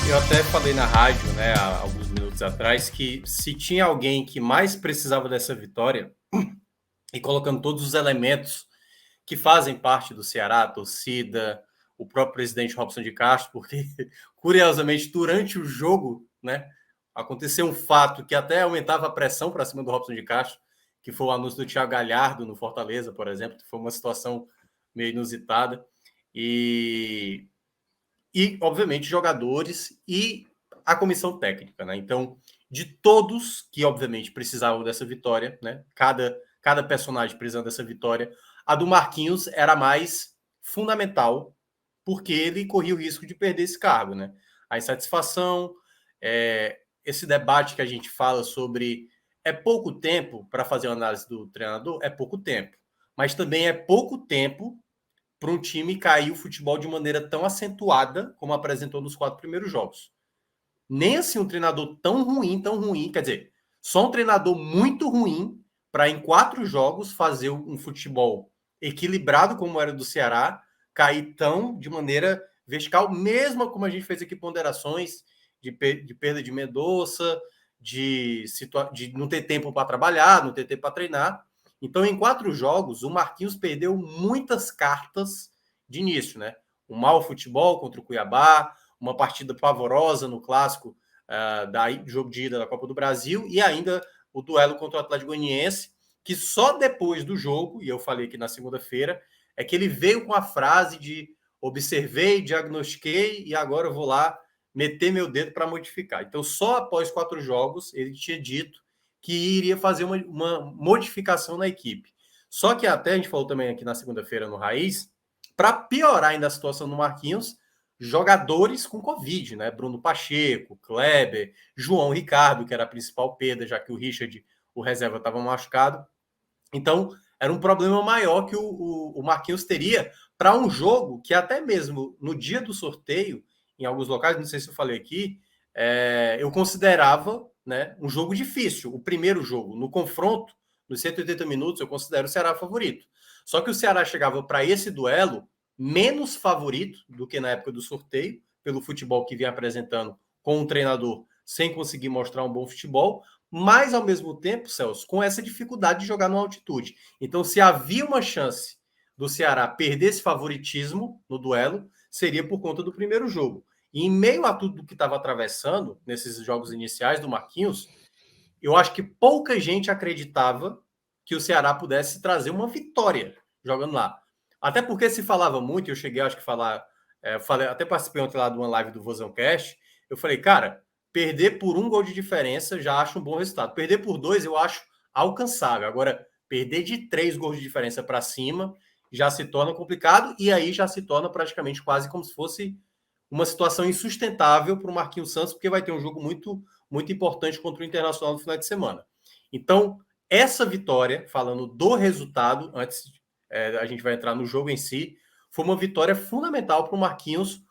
Eu até falei na rádio, né, há alguns minutos atrás, que se tinha alguém que mais precisava dessa vitória, e colocando todos os elementos que fazem parte do Ceará, a torcida, o próprio presidente Robson de Castro, porque, curiosamente, durante o jogo, né, aconteceu um fato que até aumentava a pressão para cima do Robson de Castro, que foi o anúncio do Thiago Galhardo no Fortaleza, por exemplo, que foi uma situação meio inusitada. E obviamente, jogadores e a comissão técnica, né? Então, de todos que, obviamente, precisavam dessa vitória, né? Cada personagem precisando dessa vitória, a do Marquinhos era mais fundamental, porque ele corria o risco de perder esse cargo, né? A insatisfação, esse debate que a gente fala sobre é pouco tempo para fazer uma análise do treinador, é pouco tempo. Mas também é pouco tempo para um time cair o futebol de maneira tão acentuada como apresentou nos 4 primeiros jogos. Nem assim um treinador tão ruim, quer dizer, só um treinador muito ruim para em 4 jogos fazer um futebol equilibrado como era do Ceará, cair tão de maneira vertical, mesmo como a gente fez aqui ponderações de perda de Mendonça, de não ter tempo para trabalhar, não ter tempo para treinar. Então, em 4 jogos, o Marquinhos perdeu muitas cartas de início, né? Um mau futebol contra o Cuiabá, uma partida pavorosa no clássico da jogo de ida da Copa do Brasil e ainda o duelo contra o Atlético Goianiense, que só depois do jogo, e eu falei aqui na segunda-feira, é que ele veio com a frase de observei, diagnostiquei e agora eu vou lá meter meu dedo para modificar. Então, só após 4 jogos, ele tinha dito que iria fazer uma modificação na equipe. Só que até a gente falou também aqui na segunda-feira no Raiz, para piorar ainda a situação do Marquinhos, jogadores com Covid, né? Bruno Pacheco, Kleber, João Ricardo, que era a principal perda, já que o Richard, o reserva, estava machucado. Então, era um problema maior que o Marquinhos teria para um jogo que até mesmo no dia do sorteio, em alguns locais, não sei se eu falei aqui, eu considerava, né, um jogo difícil. O primeiro jogo, no confronto, nos 180 minutos, eu considero o Ceará favorito. Só que o Ceará chegava para esse duelo menos favorito do que na época do sorteio, pelo futebol que vinha apresentando com um treinador sem conseguir mostrar um bom futebol, mas ao mesmo tempo, Celso, com essa dificuldade de jogar numa altitude. Então, se havia uma chance do Ceará perder esse favoritismo no duelo, seria por conta do primeiro jogo. E em meio a tudo que estava atravessando nesses jogos iniciais do Marquinhos, eu acho que pouca gente acreditava que o Ceará pudesse trazer uma vitória jogando lá. Até porque se falava muito, eu cheguei, acho que falar, até participei ontem lá de uma live do Vozão Cast, eu falei, cara, perder por 1 gol de diferença já acho um bom resultado. Perder por 2 eu acho alcançável. Agora, perder de 3 gols de diferença para cima já se torna complicado e aí já se torna praticamente quase como se fosse uma situação insustentável para o Marquinhos Santos, porque vai ter um jogo muito, muito importante contra o Internacional no final de semana. Então, essa vitória, falando do resultado, antes a gente vai entrar no jogo em si, foi uma vitória fundamental para o Marquinhos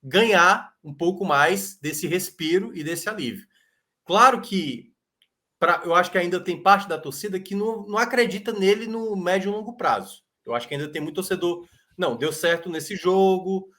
ganhar um pouco mais desse respiro e desse alívio. Claro que eu acho que ainda tem parte da torcida que não acredita nele no médio e longo prazo. Eu acho que ainda tem muito torcedor. Não, deu certo nesse jogo.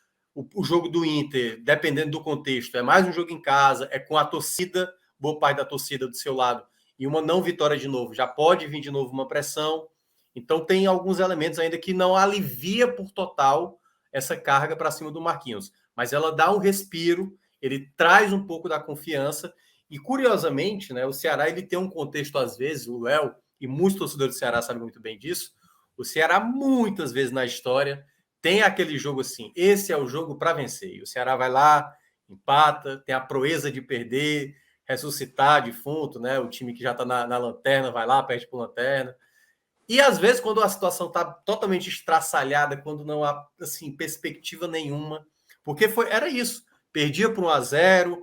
O jogo do Inter, dependendo do contexto, é mais um jogo em casa, é com a torcida, boa parte da torcida do seu lado, e uma não vitória de novo. Já pode vir de novo uma pressão. Então, tem alguns elementos ainda que não alivia por total essa carga para cima do Marquinhos. Mas ela dá um respiro, ele traz um pouco da confiança e, curiosamente, né, o Ceará ele tem um contexto, às vezes, o Léo, e muitos torcedores do Ceará sabem muito bem disso, o Ceará, muitas vezes na história, tem aquele jogo assim, esse é o jogo para vencer. E o Ceará vai lá, empata, tem a proeza de perder, ressuscitar defunto, né? O time que já está na lanterna vai lá, perde por lanterna. E às vezes, quando a situação está totalmente estraçalhada, quando não há assim, perspectiva nenhuma, porque era isso. Perdia por 1-0,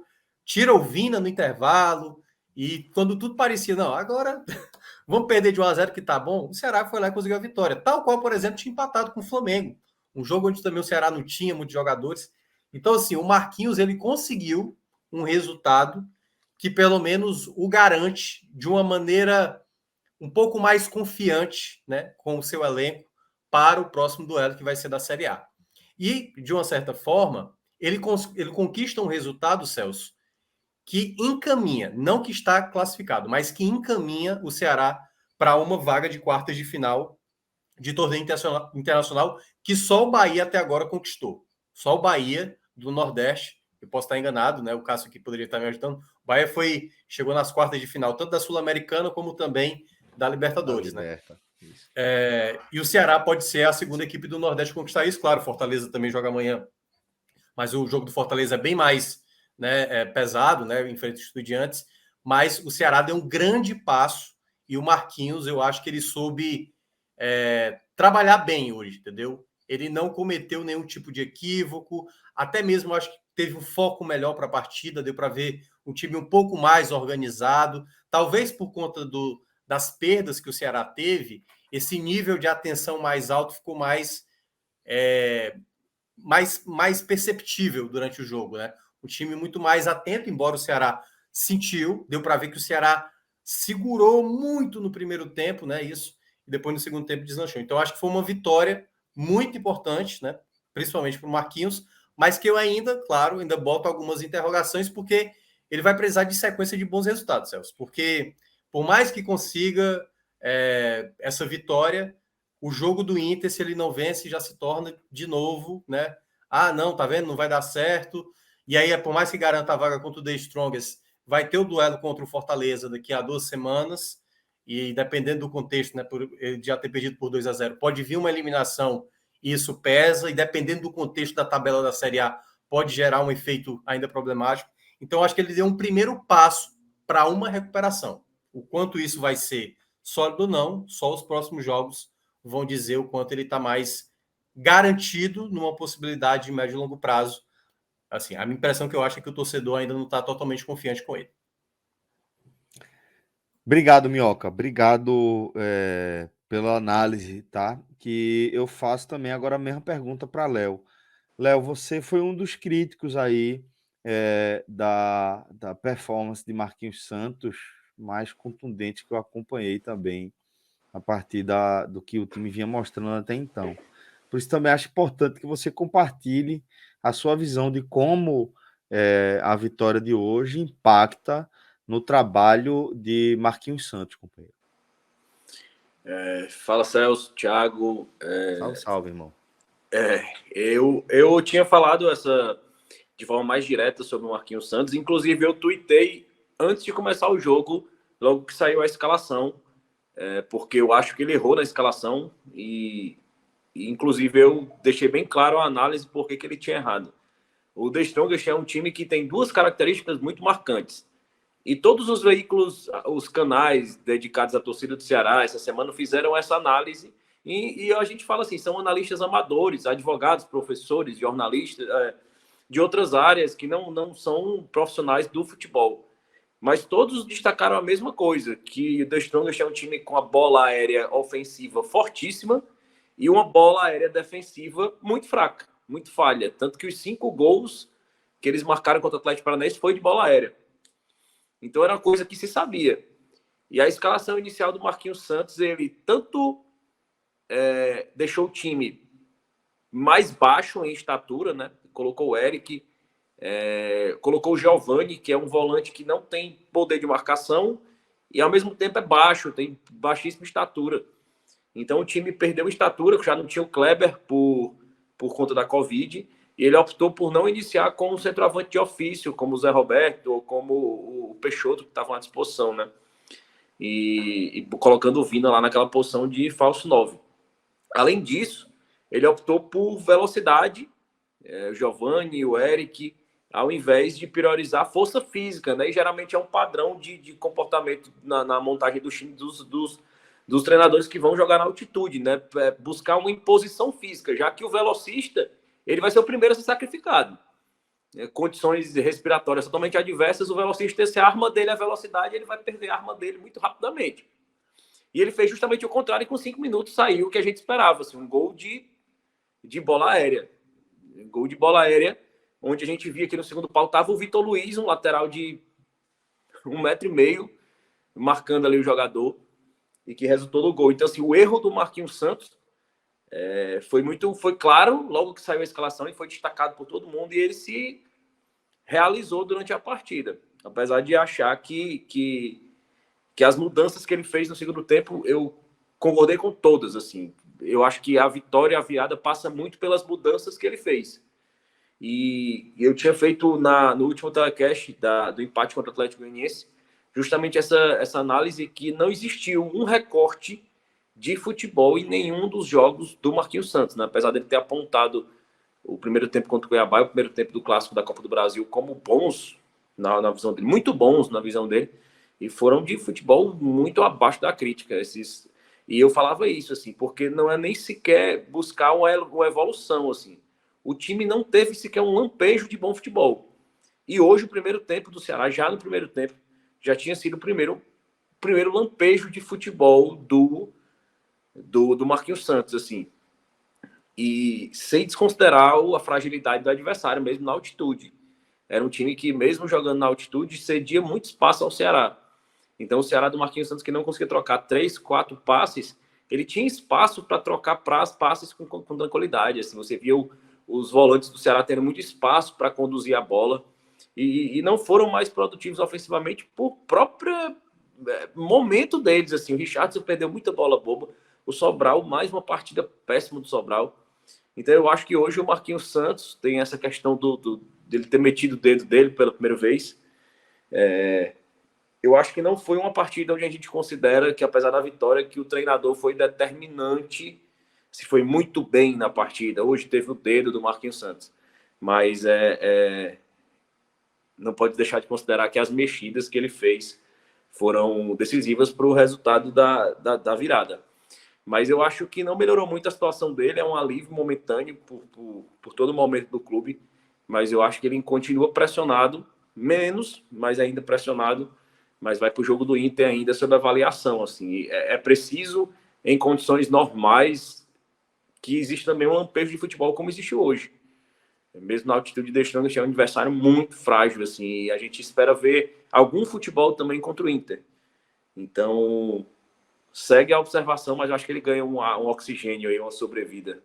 tira o Vina no intervalo, e quando tudo parecia, não, agora vamos perder de 1-0 que tá bom, o Ceará foi lá e conseguiu a vitória. Tal qual, por exemplo, tinha empatado com o Flamengo. Um jogo onde também o Ceará não tinha muitos jogadores. Então, assim, o Marquinhos ele conseguiu um resultado que pelo menos o garante de uma maneira um pouco mais confiante, né, com o seu elenco para o próximo duelo que vai ser da Série A. E, de uma certa forma, ele conquista um resultado, Celso, que encaminha, não que está classificado, mas que encaminha o Ceará para uma vaga de quartas de final de torneio internacional que só o Bahia até agora conquistou. Só o Bahia do Nordeste, eu posso estar enganado, né? O Cássio aqui poderia estar me ajudando. O Bahia chegou nas quartas de final, tanto da Sul-Americana como também da Libertadores, né? E o Ceará pode ser a segunda equipe do Nordeste a conquistar isso. Claro, Fortaleza também joga amanhã, mas o jogo do Fortaleza é bem mais, né, pesado, né, em frente aos Estudiantes. Mas o Ceará deu um grande passo e o Marquinhos, eu acho que ele soube trabalhar bem hoje, entendeu? Ele não cometeu nenhum tipo de equívoco, até mesmo acho que teve um foco melhor para a partida, deu para ver um time um pouco mais organizado, talvez por conta das perdas que o Ceará teve, esse nível de atenção mais alto ficou mais perceptível durante o jogo, né? O time muito mais atento, embora o Ceará sentiu, deu para ver que o Ceará segurou muito no primeiro tempo, né? Isso, e depois no segundo tempo deslanchou. Então, acho que foi uma vitória muito importante, né? Principalmente para o Marquinhos, mas que eu ainda, claro, ainda boto algumas interrogações, porque ele vai precisar de sequência de bons resultados, Celso. Porque, por mais que consiga essa vitória, o jogo do Inter, se ele não vence, já se torna de novo, né? Ah, não, tá vendo? Não vai dar certo. E aí, por mais que garanta a vaga contra o The Strongest, vai ter o duelo contra o Fortaleza daqui a 2 semanas. E dependendo do contexto, né, por ele já ter perdido por 2-0, pode vir uma eliminação e isso pesa. E dependendo do contexto da tabela da Série A, pode gerar um efeito ainda problemático. Então, acho que ele deu um primeiro passo para uma recuperação. O quanto isso vai ser sólido ou não, só os próximos jogos vão dizer o quanto ele está mais garantido numa possibilidade de médio e longo prazo. Assim, a minha impressão que eu acho é que o torcedor ainda não está totalmente confiante com ele. Obrigado, Minhoca. Obrigado pela análise, tá? Que eu faço também agora a mesma pergunta para Léo. Léo, você foi um dos críticos aí da performance de Marquinhos Santos, mais contundente que eu acompanhei também a partir do que o time vinha mostrando até então. Por isso também acho importante que você compartilhe a sua visão de como a vitória de hoje impacta no trabalho de Marquinhos Santos, companheiro. Fala, Celso, Thiago. Salve, salve, irmão. Eu tinha falado de forma mais direta sobre o Marquinhos Santos. Inclusive, eu tuitei antes de começar o jogo, logo que saiu a escalação, porque eu acho que ele errou na escalação e inclusive, eu deixei bem claro a análise por que ele tinha errado. O The Strongest é um time que tem duas características muito marcantes. E todos os veículos, os canais dedicados à torcida do Ceará, essa semana fizeram essa análise. E a gente fala assim, são analistas amadores, advogados, professores, jornalistas, de outras áreas que não são profissionais do futebol. Mas todos destacaram a mesma coisa, que o The Strongest é um time com a bola aérea ofensiva fortíssima e uma bola aérea defensiva muito fraca, muito falha. Tanto que os 5 gols que eles marcaram contra o Atlético Paranaense foi de bola aérea. Então era uma coisa que se sabia. E a escalação inicial do Marquinhos Santos, ele tanto deixou o time mais baixo em estatura, né? Colocou o Eric, colocou o Giovani, que é um volante que não tem poder de marcação e ao mesmo tempo é baixo, tem baixíssima estatura. Então o time perdeu estatura, já não tinha o Kleber por conta da Covid, e ele optou por não iniciar com o centroavante de ofício, como o Zé Roberto ou como o Peixoto, que estavam à disposição, né? E colocando o Vina lá naquela posição de falso 9. Além disso, ele optou por velocidade, o Giovani, o Eric, ao invés de priorizar a força física, né? E geralmente é um padrão de comportamento na montagem do time dos treinadores que vão jogar na altitude, né? Buscar uma imposição física, já que o velocista ele vai ser o primeiro a ser sacrificado. Condições respiratórias totalmente adversas, o velocista, se a arma dele é a velocidade, ele vai perder a arma dele muito rapidamente. E ele fez justamente o contrário, e com 5 minutos saiu o que a gente esperava, assim, um gol de bola aérea. Um gol de bola aérea, onde a gente via que no segundo pau estava o Vitor Luiz, um lateral de 1,5 m, marcando ali o jogador, e que resultou no gol. Então, assim, o erro do Marquinhos Santos Foi claro logo que saiu a escalação e foi destacado por todo mundo, e ele se realizou durante a partida, apesar de achar que as mudanças que ele fez no segundo tempo, eu concordei com todas, assim. Eu acho que a vitória, a virada, passa muito pelas mudanças que ele fez. E eu tinha feito no último telecast do empate contra o Atlético Goianiense justamente essa análise que não existiu um recorte de futebol em nenhum dos jogos do Marquinhos Santos, né? Apesar dele ter apontado o primeiro tempo contra o Cuiabá e o primeiro tempo do Clássico da Copa do Brasil como bons na visão dele, muito bons na visão dele, e foram de futebol muito abaixo da crítica. E eu falava isso, assim, porque não é nem sequer buscar uma evolução, assim. O time não teve sequer um lampejo de bom futebol. E hoje o primeiro tempo do Ceará, já no primeiro tempo, já tinha sido o primeiro lampejo de futebol do Marquinhos Santos, assim. E sem desconsiderar a fragilidade do adversário, mesmo na altitude. Era um time que, mesmo jogando na altitude, cedia muito espaço ao Ceará. Então, o Ceará do Marquinhos Santos, que não conseguia trocar 3, 4 passes, ele tinha espaço para trocar passes com tranquilidade. Assim, você via os volantes do Ceará tendo muito espaço para conduzir a bola e não foram mais produtivos ofensivamente por próprio momento deles. Assim, o Richardson perdeu muita bola boba, o Sobral, mais uma partida péssima do Sobral. Então, eu acho que hoje o Marquinhos Santos tem essa questão dele ter metido o dedo dele pela primeira vez. Eu acho que não foi uma partida onde a gente considera que, apesar da vitória, que o treinador foi determinante, se foi muito bem na partida. Hoje teve o dedo do Marquinhos Santos. Mas não pode deixar de considerar que as mexidas que ele fez foram decisivas para o resultado da virada. Mas eu acho que não melhorou muito a situação dele, é um alívio momentâneo por todo o momento do clube, mas eu acho que ele continua pressionado, menos, mas ainda pressionado, mas vai para o jogo do Inter ainda sob avaliação. Assim. É preciso, em condições normais, que existe também um lampejo de futebol como existe hoje. Mesmo na altitude, deixando um adversário muito frágil, assim, e a gente espera ver algum futebol também contra o Inter. Então, segue a observação, mas eu acho que ele ganha um oxigênio aí, uma sobrevida.